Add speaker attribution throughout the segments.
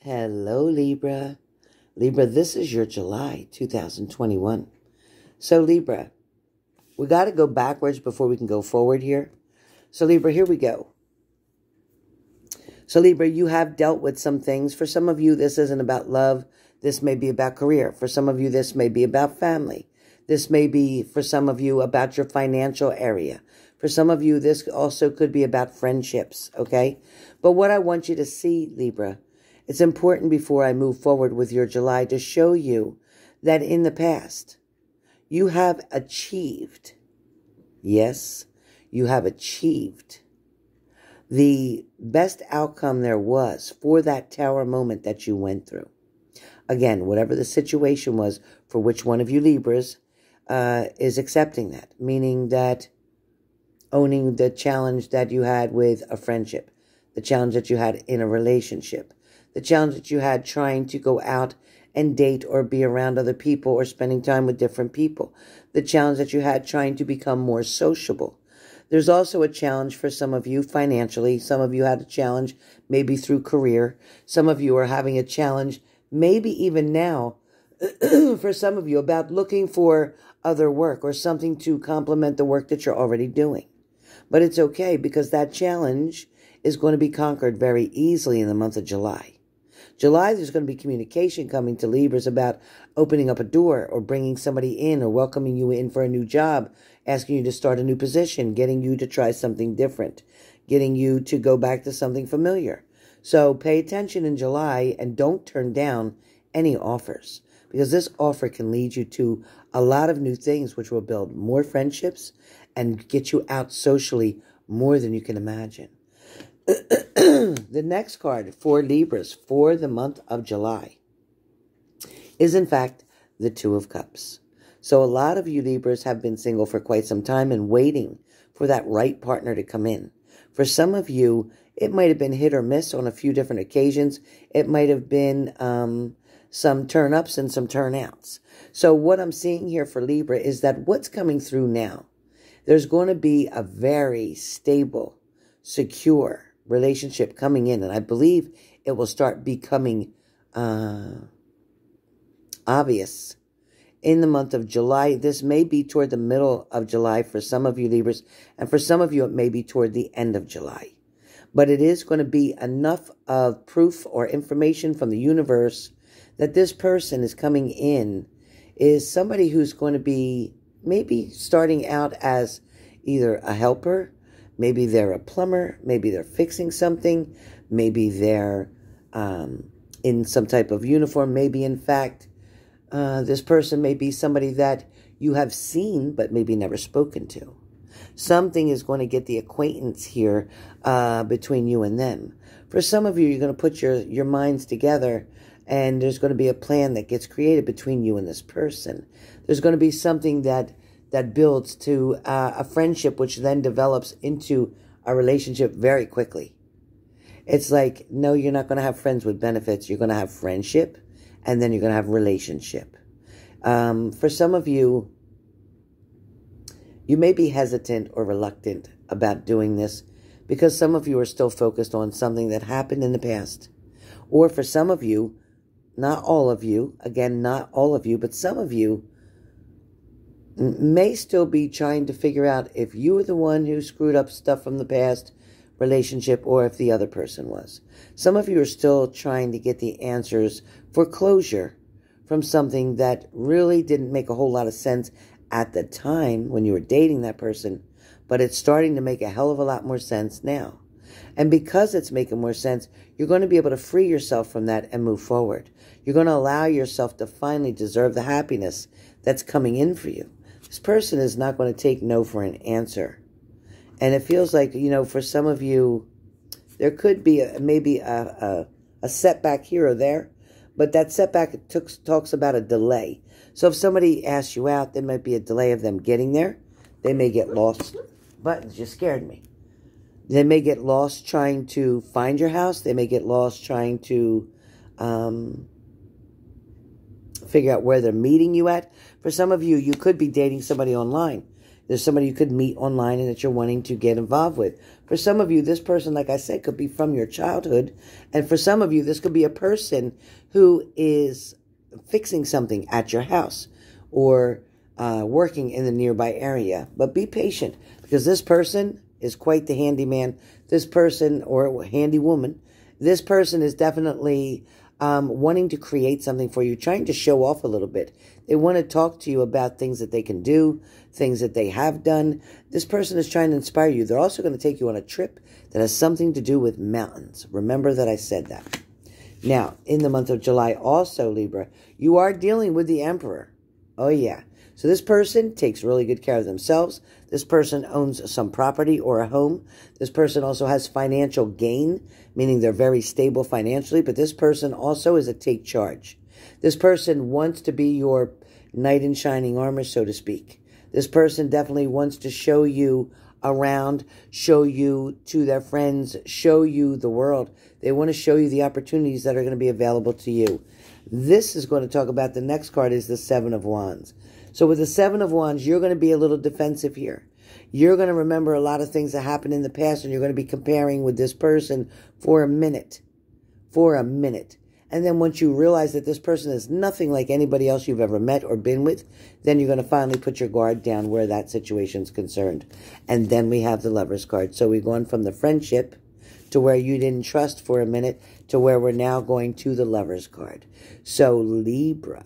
Speaker 1: Hello, Libra. Libra, this is your July 2021. So, Libra, we got to go backwards before we can go forward here. So, Libra, here we go. So, Libra, you have dealt with some things. For some of you, this isn't about love. This may be about career. For some of you, this may be about family. This may be, for some of you, about your financial area. For some of you, this also could be about friendships, okay? But what I want you to see, Libra, it's important before I move forward with your July to show you that in the past, you have achieved, yes, you have achieved the best outcome there was for that tower moment that you went through. Again, whatever the situation was for which one of you Libras is accepting that, meaning that owning the challenge that you had with a friendship, the challenge that you had in a relationship, the challenge that you had trying to go out and date or be around other people or spending time with different people, the challenge that you had trying to become more sociable. There's also a challenge for some of you financially. Some of you had a challenge maybe through career. Some of you are having a challenge maybe even now for some of you about looking for other work or something to complement the work that you're already doing. But it's okay because that challenge is going to be conquered very easily in the month of July. July, there's going to be communication coming to Libras about opening up a door or bringing somebody in or welcoming you in for a new job, asking you to start a new position, getting you to try something different, getting you to go back to something familiar. So pay attention in July and don't turn down any offers because this offer can lead you to a lot of new things which will build more friendships and get you out socially more than you can imagine. The next card for Libras for the month of July is, in fact, the Two of Cups. So a lot of you Libras have been single for quite some time and waiting for that right partner to come in. For some of you, it might have been hit or miss on a few different occasions. It might have been some turn-ups and some turn-outs. So what I'm seeing here for Libra is that what's coming through now, there's going to be a very stable, secure relationship coming in, and I believe it will start becoming obvious in the month of July. This may be toward the middle of July for some of you Libras, and for some of you it may be toward the end of July. But it is going to be enough of proof or information from the universe that this person is coming in is somebody who's going to be maybe starting out as either a helper, maybe they're a plumber, maybe they're fixing something, maybe they're in some type of uniform, maybe in fact this person may be somebody that you have seen but maybe never spoken to. Something is going to get the acquaintance here between you and them. For some of you, you're going to put your minds together and there's going to be a plan that gets created between you and this person. There's going to be something that builds to a friendship, which then develops into a relationship very quickly. It's like, no, you're not going to have friends with benefits. You're going to have friendship, and then you're going to have relationship. For some of you, you may be hesitant or reluctant about doing this because some of you are still focused on something that happened in the past. Or for some of you, not all of you, again, not all of you, but some of you may still be trying to figure out if you were the one who screwed up stuff from the past relationship or if the other person was. Some of you are still trying to get the answers for closure from something that really didn't make a whole lot of sense at the time when you were dating that person, but it's starting to make a hell of a lot more sense now. And because it's making more sense, you're going to be able to free yourself from that and move forward. You're going to allow yourself to finally deserve the happiness that's coming in for you. This person is not going to take no for an answer. And it feels like, you know, for some of you, there could be maybe a setback here or there, but that setback talks about a delay. So if somebody asks you out, there might be a delay of them getting there. They may get lost. Buttons, you scared me. They may get lost trying to find your house. They may get lost trying to figure out where they're meeting you at. For some of you, you could be dating somebody online. There's somebody you could meet online and that you're wanting to get involved with. For some of you, this person, like I said, could be from your childhood. And for some of you, this could be a person who is fixing something at your house or working in the nearby area. But be patient, because this person is quite the handyman. This person, or handy woman, this person is definitely wanting to create something for you, trying to show off a little bit. They want to talk to you about things that they can do, things that they have done. This person is trying to inspire you. They're also going to take you on a trip that has something to do with mountains. Remember that I said that. Now, in the month of July also, Libra, you are dealing with the Emperor. Oh, yeah. So this person takes really good care of themselves. This person owns some property or a home. This person also has financial gain, meaning they're very stable financially. But this person also is a take charge. This person wants to be your knight in shining armor, so to speak. This person definitely wants to show you around, show you to their friends, show you the world. They want to show you the opportunities that are going to be available to you. This is going to talk about, the next card is the Seven of Wands. So with the Seven of Wands, you're going to be a little defensive here. You're going to remember a lot of things that happened in the past, and you're going to be comparing with this person for a minute. For a minute. And then once you realize that this person is nothing like anybody else you've ever met or been with, then you're going to finally put your guard down where that situation's concerned. And then we have the Lovers card. So we've gone from the friendship to where you didn't trust for a minute to where we're now going to the Lovers card. So Libra,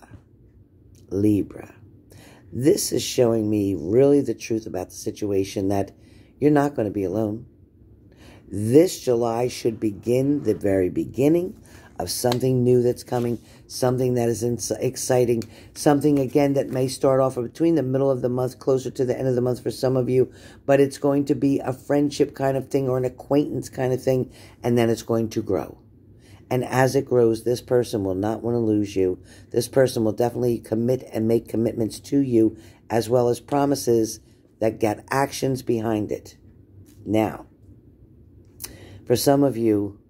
Speaker 1: this is showing me really the truth about the situation, that you're not going to be alone. This July should begin the very beginning of something new that's coming, something that is exciting, something, again, that may start off between the middle of the month, closer to the end of the month for some of you, but it's going to be a friendship kind of thing or an acquaintance kind of thing, and then it's going to grow. And as it grows, this person will not want to lose you. This person will definitely commit and make commitments to you, as well as promises that get actions behind it. Now, for some of you,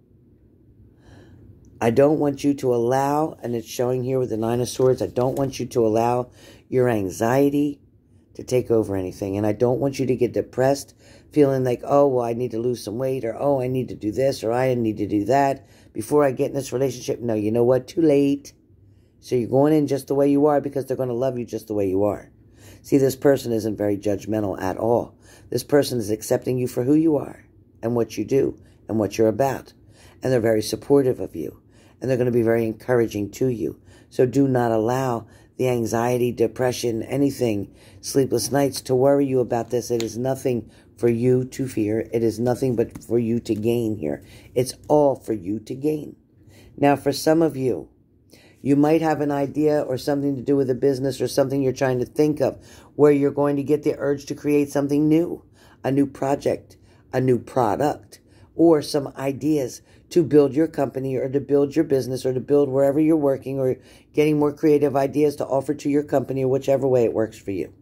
Speaker 1: I don't want you to allow, and it's showing here with the Nine of Swords, I don't want you to allow your anxiety to take over anything. And I don't want you to get depressed, feeling like, oh, well, I need to lose some weight, or, oh, I need to do this, or I need to do that before I get in this relationship. No, you know what? Too late. So you're going in just the way you are, because they're going to love you just the way you are. See, this person isn't very judgmental at all. This person is accepting you for who you are and what you do and what you're about. And they're very supportive of you. And they're going to be very encouraging to you. So do not allow the anxiety, depression, anything, sleepless nights to worry you about this. It is nothing for you to fear. It is nothing but for you to gain here. It's all for you to gain. Now, for some of you, you might have an idea or something to do with a business or something you're trying to think of where you're going to get the urge to create something new, a new project, a new product, or some ideas to build your company or to build your business or to build wherever you're working, or getting more creative ideas to offer to your company, or whichever way it works for you.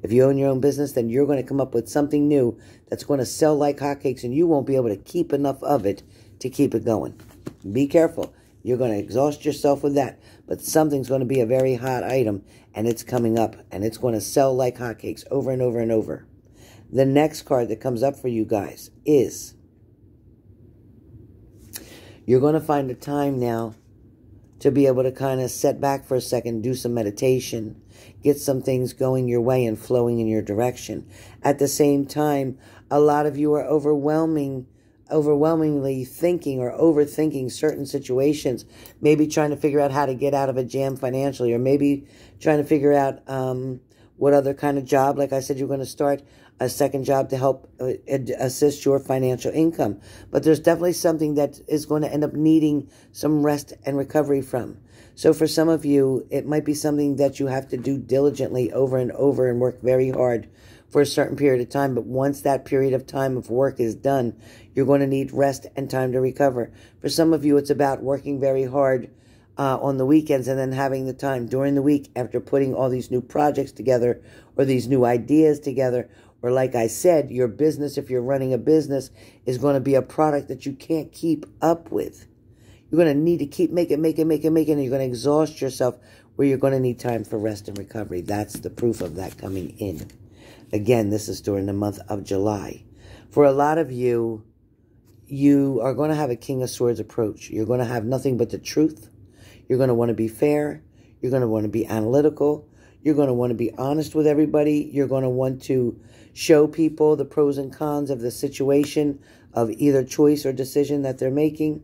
Speaker 1: If you own your own business, then you're going to come up with something new that's going to sell like hotcakes, and you won't be able to keep enough of it to keep it going. Be careful. You're going to exhaust yourself with that. But something's going to be a very hot item, and it's coming up, and it's going to sell like hotcakes over and over and over. The next card that comes up for you guys is, you're going to find a time now to be able to kind of set back for a second, do some meditation, get some things going your way and flowing in your direction. At the same time, a lot of you are overwhelmingly thinking or overthinking certain situations, maybe trying to figure out how to get out of a jam financially, or maybe trying to figure out what other kind of job, like I said, you're going to start a second job to help assist your financial income. But there's definitely something that is going to end up needing some rest and recovery from. So for some of you, it might be something that you have to do diligently over and over and work very hard for a certain period of time. But once that period of time of work is done, you're going to need rest and time to recover. For some of you, it's about working very hard on the weekends and then having the time during the week after putting all these new projects together or these new ideas together. Or like I said, your business, if you're running a business, is going to be a product that you can't keep up with. You're going to need to keep making, and you're going to exhaust yourself where you're going to need time for rest and recovery. That's the proof of that coming in. Again, this is during the month of July. For a lot of you, you are going to have a King of Swords approach. You're going to have nothing but the truth. You're going to want to be fair. You're going to want to be analytical. You're going to want to be honest with everybody. You're going to want to show people the pros and cons of the situation, of either choice or decision that they're making.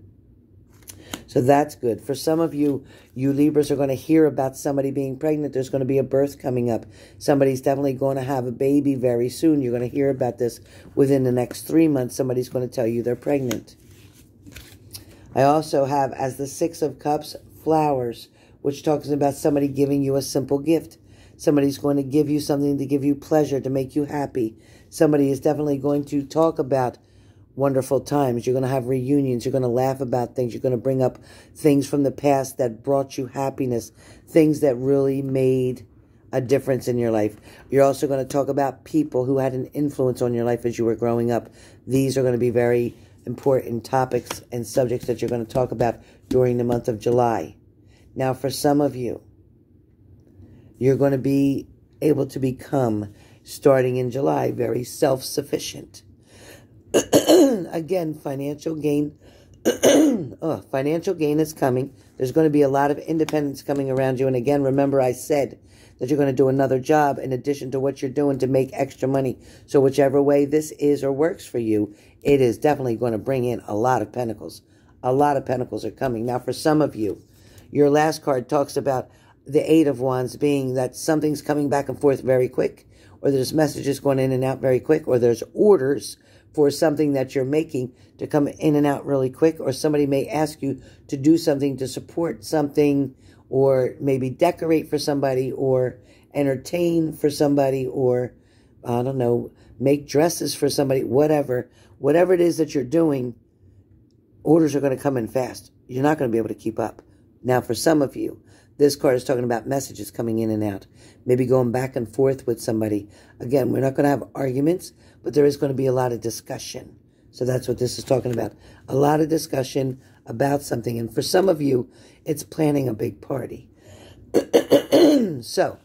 Speaker 1: So that's good. For some of you, you Libras are going to hear about somebody being pregnant. There's going to be a birth coming up. Somebody's definitely going to have a baby very soon. You're going to hear about this within the next 3 months. Somebody's going to tell you they're pregnant. I also have, as the Six of Cups, flowers, which talks about somebody giving you a simple gift. Somebody's going to give you something to give you pleasure, to make you happy. Somebody is definitely going to talk about wonderful times. You're going to have reunions. You're going to laugh about things. You're going to bring up things from the past that brought you happiness, things that really made a difference in your life. You're also going to talk about people who had an influence on your life as you were growing up. These are going to be very important topics and subjects that you're going to talk about during the month of July. Now, for some of you, you're going to be able to become, starting in July, very self-sufficient. Again, financial gain. Financial gain is coming. There's going to be a lot of independence coming around you. And again, remember I said that you're going to do another job in addition to what you're doing to make extra money. So whichever way this is or works for you, it is definitely going to bring in a lot of pentacles. A lot of pentacles are coming. Now, for some of you, your last card talks about the Eight of Wands being that something's coming back and forth very quick, or there's messages going in and out very quick, or there's orders for something that you're making to come in and out really quick, or somebody may ask you to do something to support something, or maybe decorate for somebody, or entertain for somebody, or, I don't know, make dresses for somebody, whatever. Whatever it is that you're doing, orders are going to come in fast. You're not going to be able to keep up. Now, for some of you, this card is talking about messages coming in and out. Maybe going back and forth with somebody. Again, we're not going to have arguments, but there is going to be a lot of discussion. So that's what this is talking about. A lot of discussion about something. And for some of you, it's planning a big party. So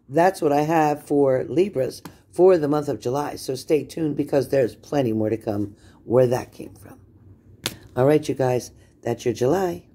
Speaker 1: that's what I have for Libras for the month of July. So stay tuned, because there's plenty more to come where that came from. All right, you guys, that's your July.